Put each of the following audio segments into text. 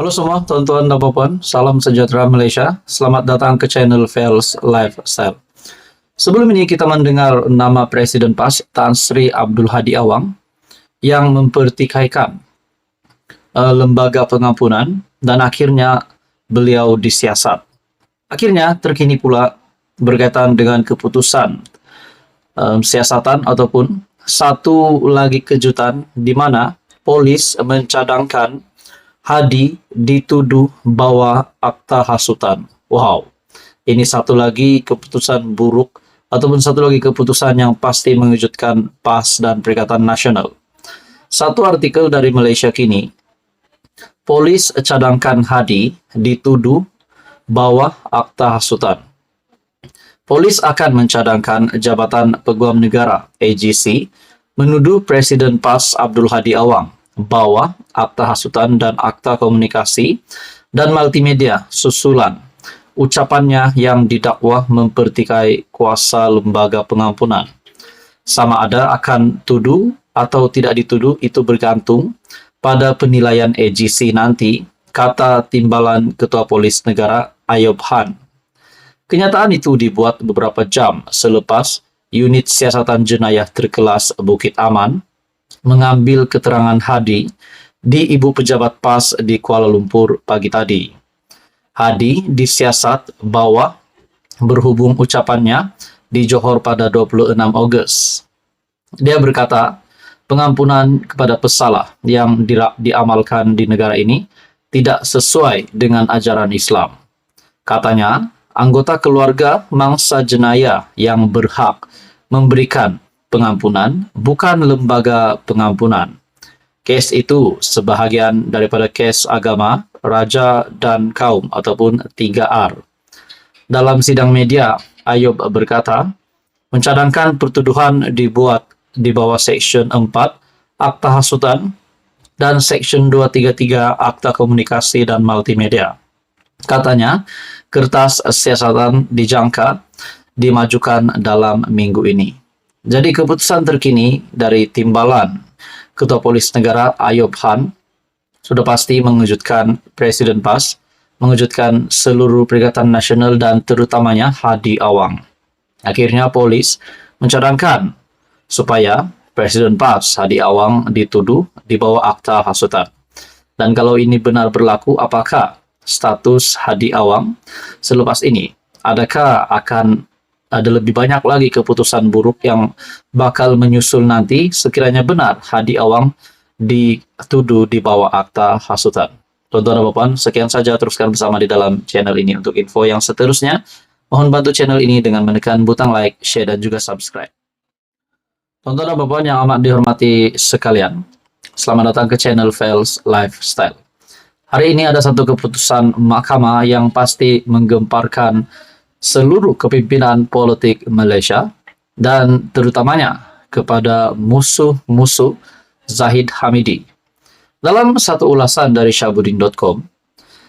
Halo semua teman-teman dan puan, salam sejahtera Malaysia. Selamat datang ke channel Fels Lifestyle. Sebelum ini kita mendengar nama Presiden PAS Tan Sri Abdul Hadi Awang yang mempertikaikan lembaga pengampunan dan akhirnya beliau disiasat. Akhirnya terkini pula berkaitan dengan keputusan siasatan ataupun satu lagi kejutan di mana polis mencadangkan Hadi dituduh bawa akta hasutan. Wow, ini satu lagi keputusan buruk ataupun satu lagi keputusan yang pasti mengejutkan PAS dan Perikatan Nasional. Satu artikel dari Malaysia Kini, polis cadangkan Hadi dituduh bawa akta hasutan. Polis akan mencadangkan Jabatan Peguam Negara (AGC) menuduh Presiden PAS Abdul Hadi Awang bawa akta hasutan dan akta komunikasi dan multimedia susulan ucapannya yang didakwa mempertikai kuasa lembaga pengampunan. Sama ada akan tuduh atau tidak dituduh itu bergantung pada penilaian AGC nanti, kata Timbalan Ketua Polis Negara Ayub Han. Kenyataan itu dibuat beberapa jam selepas unit siasatan jenayah terkelas Bukit Aman mengambil keterangan Hadi di Ibu Pejabat PAS di Kuala Lumpur pagi tadi. Hadi disiasat bahwa berhubung ucapannya di Johor pada 26 Ogos. Dia berkata, pengampunan kepada pesalah yang diamalkan di negara ini tidak sesuai dengan ajaran Islam. Katanya, anggota keluarga mangsa jenayah yang berhak memberikan pengampunan, bukan lembaga pengampunan. Kes itu sebahagian daripada kes agama, raja dan kaum ataupun 3R. Dalam sidang media, Ayub berkata, mencadangkan pertuduhan dibuat di bawah Seksyen 4 Akta Hasutan dan Seksyen 233 Akta Komunikasi dan Multimedia. Katanya, kertas siasatan dijangka dimajukan dalam minggu ini. Jadi keputusan terkini dari Timbalan Ketua Polis Negara Ayub Han sudah pasti mengejutkan Presiden PAS, mengejutkan seluruh Perikatan Nasional dan terutamanya Hadi Awang. Akhirnya polis mencadangkan supaya Presiden PAS Hadi Awang dituduh di bawah akta hasutan. Dan kalau ini benar berlaku, apakah status Hadi Awang selepas ini? Adakah akan ada lebih banyak lagi keputusan buruk yang bakal menyusul nanti sekiranya benar Hadi Awang dituduh di bawah akta hasutan. Tuan-tuan dan puan, sekian saja, teruskan bersama di dalam channel ini. Untuk info yang seterusnya, mohon bantu channel ini dengan menekan butang like, share, dan juga subscribe. Tuan-tuan dan puan yang amat dihormati sekalian, selamat datang ke channel Fels Lifestyle. Hari ini ada satu keputusan mahkamah yang pasti menggemparkan seluruh kepimpinan politik Malaysia dan terutamanya kepada musuh-musuh Zahid Hamidi. Dalam satu ulasan dari Syahbudin.com,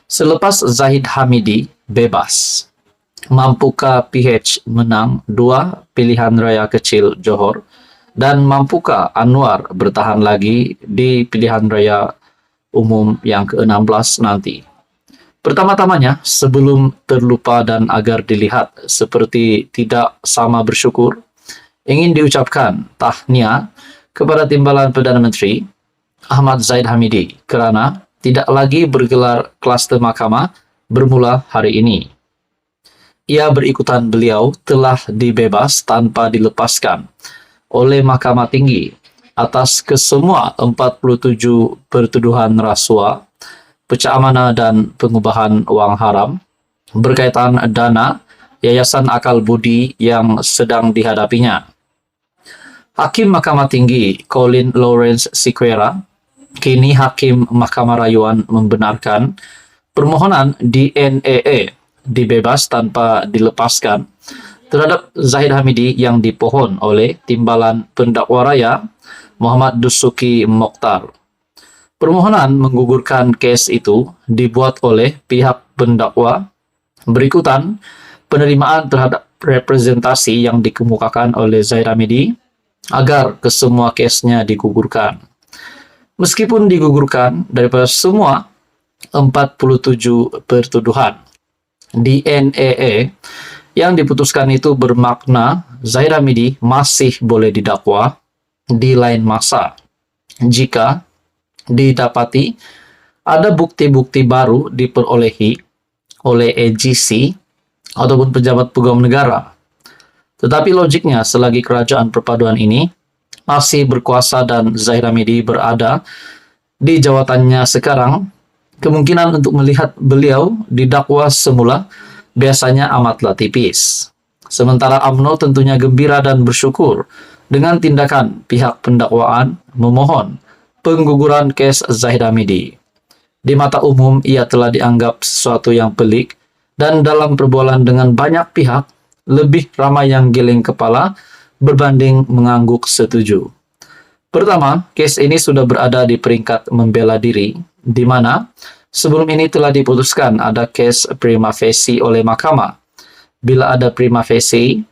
selepas Zahid Hamidi bebas, mampukah PH menang 2 pilihan raya kecil Johor dan mampukah Anwar bertahan lagi di pilihan raya umum yang ke-16 nanti? Pertama-tamanya, sebelum terlupa dan agar dilihat seperti tidak sama bersyukur, ingin diucapkan tahniah kepada Timbalan Perdana Menteri Ahmad Zahid Hamidi kerana tidak lagi bergelar kluster mahkamah bermula hari ini. Ia berikutan beliau telah dibebas tanpa dilepaskan oleh Mahkamah Tinggi atas kesemua 47 pertuduhan rasuah, pecah amanah dan pengubahan wang haram berkaitan dana Yayasan Akal Budi yang sedang dihadapinya. Hakim Mahkamah Tinggi Colin Lawrence Sequeira, kini Hakim Mahkamah Rayuan, membenarkan permohonan DNAA dibebas tanpa dilepaskan terhadap Zahid Hamidi yang dipohon oleh Timbalan Pendakwa Raya Muhammad Dusuki Mokhtar. Permohonan menggugurkan kes itu dibuat oleh pihak pendakwa berikutan penerimaan terhadap representasi yang dikemukakan oleh Zahid Hamidi agar kesemua kesnya digugurkan. Meskipun digugurkan, daripada semua 47 pertuduhan. Di NEE yang diputuskan itu bermakna Zahid Hamidi masih boleh didakwa di lain masa jika didapati ada bukti-bukti baru diperolehi oleh AGC ataupun pejabat pegawai negara. Tetapi logiknya selagi kerajaan perpaduan ini masih berkuasa dan Zahid Hamidi berada di jabatannya sekarang, kemungkinan untuk melihat beliau didakwa semula biasanya amatlah tipis. Sementara UMNO tentunya gembira dan bersyukur dengan tindakan pihak pendakwaan memohon pengguguran kes Zahid Hamidi. Di mata umum, ia telah dianggap sesuatu yang pelik dan dalam perbualan dengan banyak pihak, lebih ramai yang geleng kepala berbanding mengangguk setuju. Pertama, kes ini sudah berada di peringkat membela diri, di mana sebelum ini telah diputuskan ada kes prima facie oleh mahkamah. Bila ada prima facie,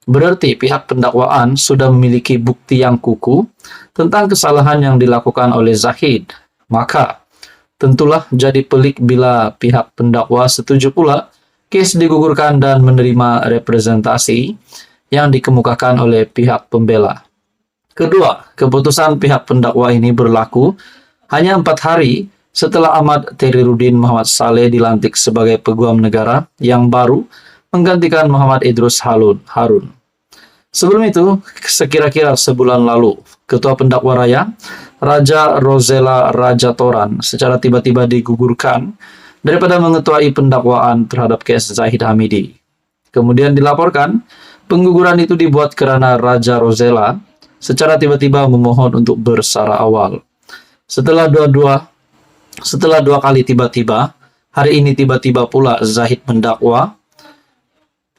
berarti pihak pendakwaan sudah memiliki bukti yang kukuh tentang kesalahan yang dilakukan oleh Zahid. Maka, tentulah jadi pelik bila pihak pendakwa setuju pula kes digugurkan dan menerima representasi yang dikemukakan oleh pihak pembela. Kedua, keputusan pihak pendakwa ini berlaku hanya 4 hari setelah Ahmad Teriruddin Muhammad Saleh dilantik sebagai Peguam Negara yang baru menggantikan Muhammad Idrus Harun. Sebelum itu, sekira-kira sebulan lalu, Ketua Pendakwa Raya, Raja Rosela Rajatoran, secara tiba-tiba digugurkan daripada mengetuai pendakwaan terhadap kes Zahid Hamidi. Kemudian dilaporkan, pengguguran itu dibuat karena Raja Rosela secara tiba-tiba memohon untuk bersara awal. Setelah dua kali tiba-tiba, hari ini tiba-tiba pula Zahid mendakwa.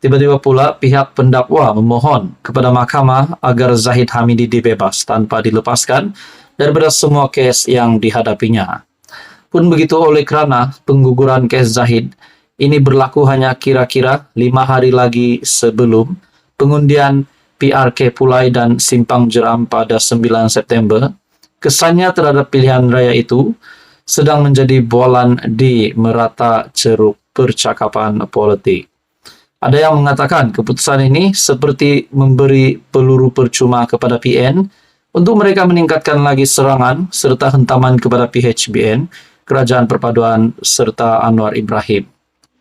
Tiba-tiba pula pihak pendakwa memohon kepada mahkamah agar Zahid Hamidi dibebas tanpa dilepaskan daripada semua kes yang dihadapinya. Pun begitu oleh kerana pengguguran kes Zahid ini berlaku hanya kira-kira 5 hari lagi sebelum pengundian PRK Pulai dan Simpang Jeram pada 9 September, kesannya terhadap pilihan raya itu sedang menjadi bolan di merata ceruk percakapan politik. Ada yang mengatakan keputusan ini seperti memberi peluru percuma kepada PN untuk mereka meningkatkan lagi serangan serta hentaman kepada PHBN, Kerajaan Perpaduan serta Anwar Ibrahim.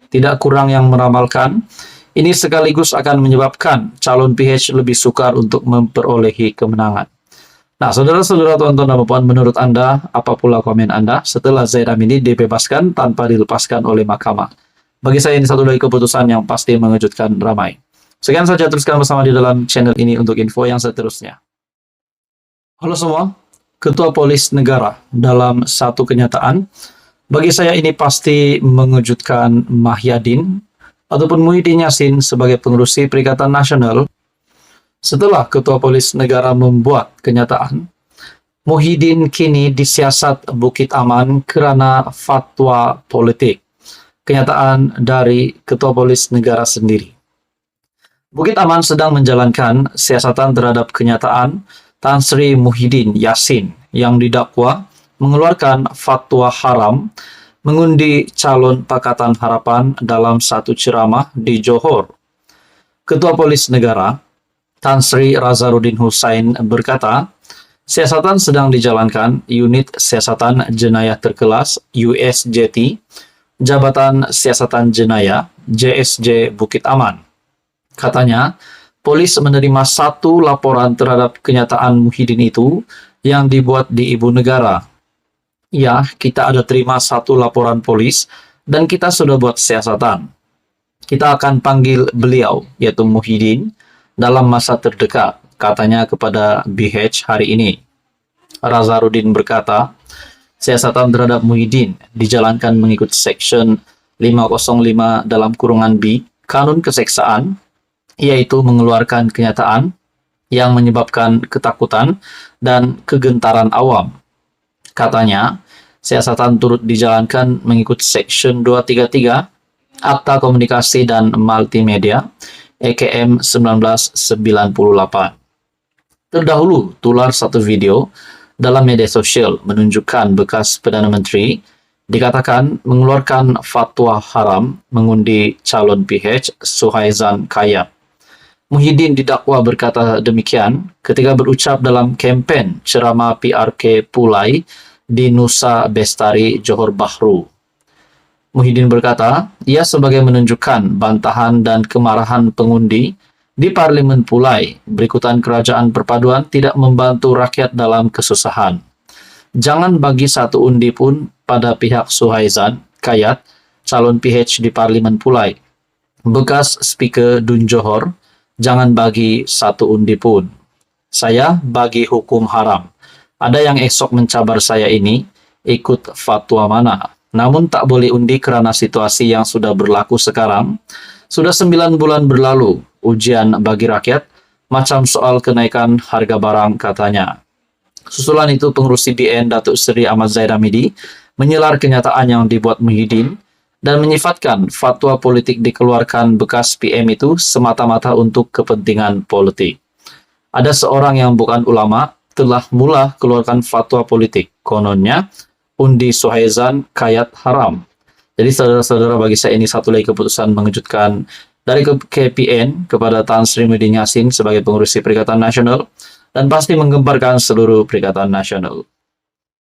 Tidak kurang yang meramalkan, ini sekaligus akan menyebabkan calon PH lebih sukar untuk memperolehi kemenangan. Nah, saudara-saudara, tuan-tuan dan puan, menurut Anda, apa pula komen Anda setelah Zahid Hamidi dibebaskan tanpa dilepaskan oleh mahkamah? Bagi saya ini satu dari keputusan yang pasti mengejutkan ramai. Sekian saja, teruskan bersama di dalam channel ini untuk info yang seterusnya. Halo semua, Ketua Polis Negara dalam satu kenyataan, bagi saya ini pasti mengejutkan Mahyadin ataupun Muhyiddin Yassin sebagai pengerusi Perikatan Nasional. Setelah Ketua Polis Negara membuat kenyataan, Muhyiddin kini disiasat Bukit Aman kerana fatwa politik. Kenyataan dari Ketua Polis Negara sendiri. Bukit Aman sedang menjalankan siasatan terhadap kenyataan Tan Sri Muhyiddin Yassin yang didakwa mengeluarkan fatwa haram mengundi calon Pakatan Harapan dalam satu ceramah di Johor. Ketua Polis Negara Tan Sri Razaruddin Hussain berkata, siasatan sedang dijalankan Unit Siasatan Jenayah Terkelas USJT Jabatan Siasatan Jenayah JSJ Bukit Aman. Katanya, polis menerima satu laporan terhadap kenyataan Muhyiddin itu yang dibuat di Ibu Negara. Ya, kita ada terima satu laporan polis dan kita sudah buat siasatan. Kita akan panggil beliau, yaitu Muhyiddin, dalam masa terdekat, katanya kepada BH hari ini. Razaruddin berkata, siasatan terhadap Muhyiddin dijalankan mengikut Section 505 dalam kurungan B Kanun Keseksaan, yaitu mengeluarkan kenyataan yang menyebabkan ketakutan dan kegentaran awam. Katanya, siasatan turut dijalankan mengikut Section 233 Akta Komunikasi dan Multimedia EKM 1998. Terdahulu tular satu video dalam media sosial menunjukkan bekas Perdana Menteri dikatakan mengeluarkan fatwa haram mengundi calon PH Suhaizan Kayat. Muhyiddin didakwa berkata demikian ketika berucap dalam kempen ceramah PRK Pulai di Nusa Bestari, Johor Bahru. Muhyiddin berkata, ia sebagai menunjukkan bantahan dan kemarahan pengundi di Parlimen Pulai, berikutan kerajaan perpaduan tidak membantu rakyat dalam kesusahan. Jangan bagi satu undi pun pada pihak Suhaizan Kayat, calon PH di Parlimen Pulai. Bekas Speaker Dun Johor, jangan bagi satu undi pun. Saya bagi hukum haram. Ada yang esok mencabar saya ini, ikut fatwa mana. Namun tak boleh undi kerana situasi yang sudah berlaku sekarang. Sudah 9 bulan berlalu, ujian bagi rakyat, macam soal kenaikan harga barang katanya. Susulan itu pengurus CBN Datuk Seri Ahmad Zaid Hamidi menyelar kenyataan yang dibuat Muhyiddin dan menyifatkan fatwa politik dikeluarkan bekas PM itu semata-mata untuk kepentingan politik. Ada seorang yang bukan ulama telah mula keluarkan fatwa politik. Kononnya, undi Suhaizan Kayat haram. Jadi saudara-saudara, bagi saya ini satu lagi keputusan mengejutkan dari KPN kepada Tan Sri Muhyiddin Yassin sebagai pengurus Perikatan Nasional dan pasti menggemparkan seluruh Perikatan Nasional.